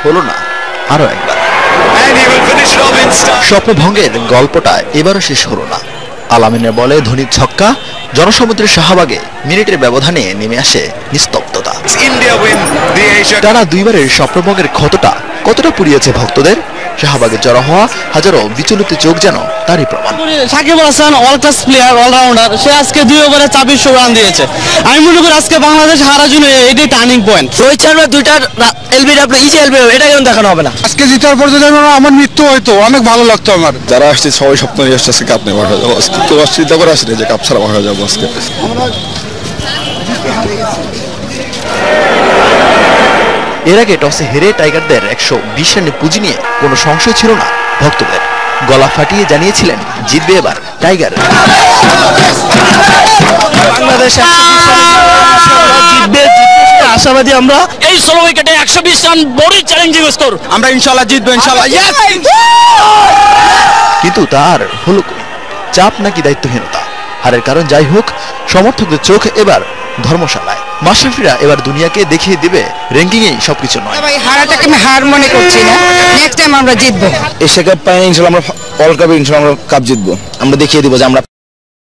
হলো না আরো একবার। স্বপ্নভঙ্গের গল্পটা এবারও শেষ হলো না। আলামিনের বলে ধোনির ছক্কা, জনসমুদ্রের শাহবাগে মিনিটের ব্যবধানে নেমে আসে নিস্তব্ধতা। টানা দুইবারের স্বপ্নভঙ্গের ক্ষতটা কতটা পুড়িয়েছে ভক্তদের। শাহবাগে জড়ো হওয়া হাজারো বিচলিত চোখ যেন তারই প্রমাণ। Shakib Al Hasan all class player, allrounder, সে আজকে 2 ওভারে 24 রান দিয়েছে। আমি মনে করি আজকে বাংলাদেশ হারার জন্য এটাই টার্নিং পয়েন্ট। রোহিত শর্মা 2টা এলবিডব্লিউ ইজি এলবিডব্লিউ এটা কেন দেখানো হবে না? আজকে জিতার পর যদি আমার মৃত্যু হয়তো অনেক ভালো লাগতো আমার। যারা আসছে সবাই স্বপ্ন নিয়ে আসছে কাপ নিয়ে বাসা যাবো আজকে, তো চিন্তা করে আসছে যে কাপ ছাড়া বাসা যাবো আজকে। এর আগে টসে হেরে টাইগারদের 120 রানে পুঁজি নিয়ে কোনো সংশয় ছিল না ভক্তদের। গলা ফাটিয়ে জানিয়েছিলেন জিতবে এবার টাইগার। বাংলাদেশ জিতবে, আশাবাদী আমরা। এই 16 উইকেটে 120 রান বড় চ্যালেঞ্জিং স্কোর। আমরা ইনশাআল্লাহ জিতবো, ইনশাআল্লাহ। কিন্তু তার হলো কই? চাপ নাকি দায়িত্বহীনতা? হারের কারণ যাই হোক, সমর্থকদের চোখ এবার ধর্মশালায়। মাশরাফিরা এবার দুনিয়াকে দেখিয়ে দিবে র্যাঙ্কিং এই সবকিছু নয়। ভাই হারাটাকে আমি হার মনে করছি না, নেক্সট টাইম আমরা জিতবো। এশিয়া কাপ পাই ইনশাআল্লাহ, আমরা ওয়ার্ল্ড কাপে ইনশাআল্লাহ আমরা কাপ জিতবো। আমরা দেখিয়ে দিব যে আমরা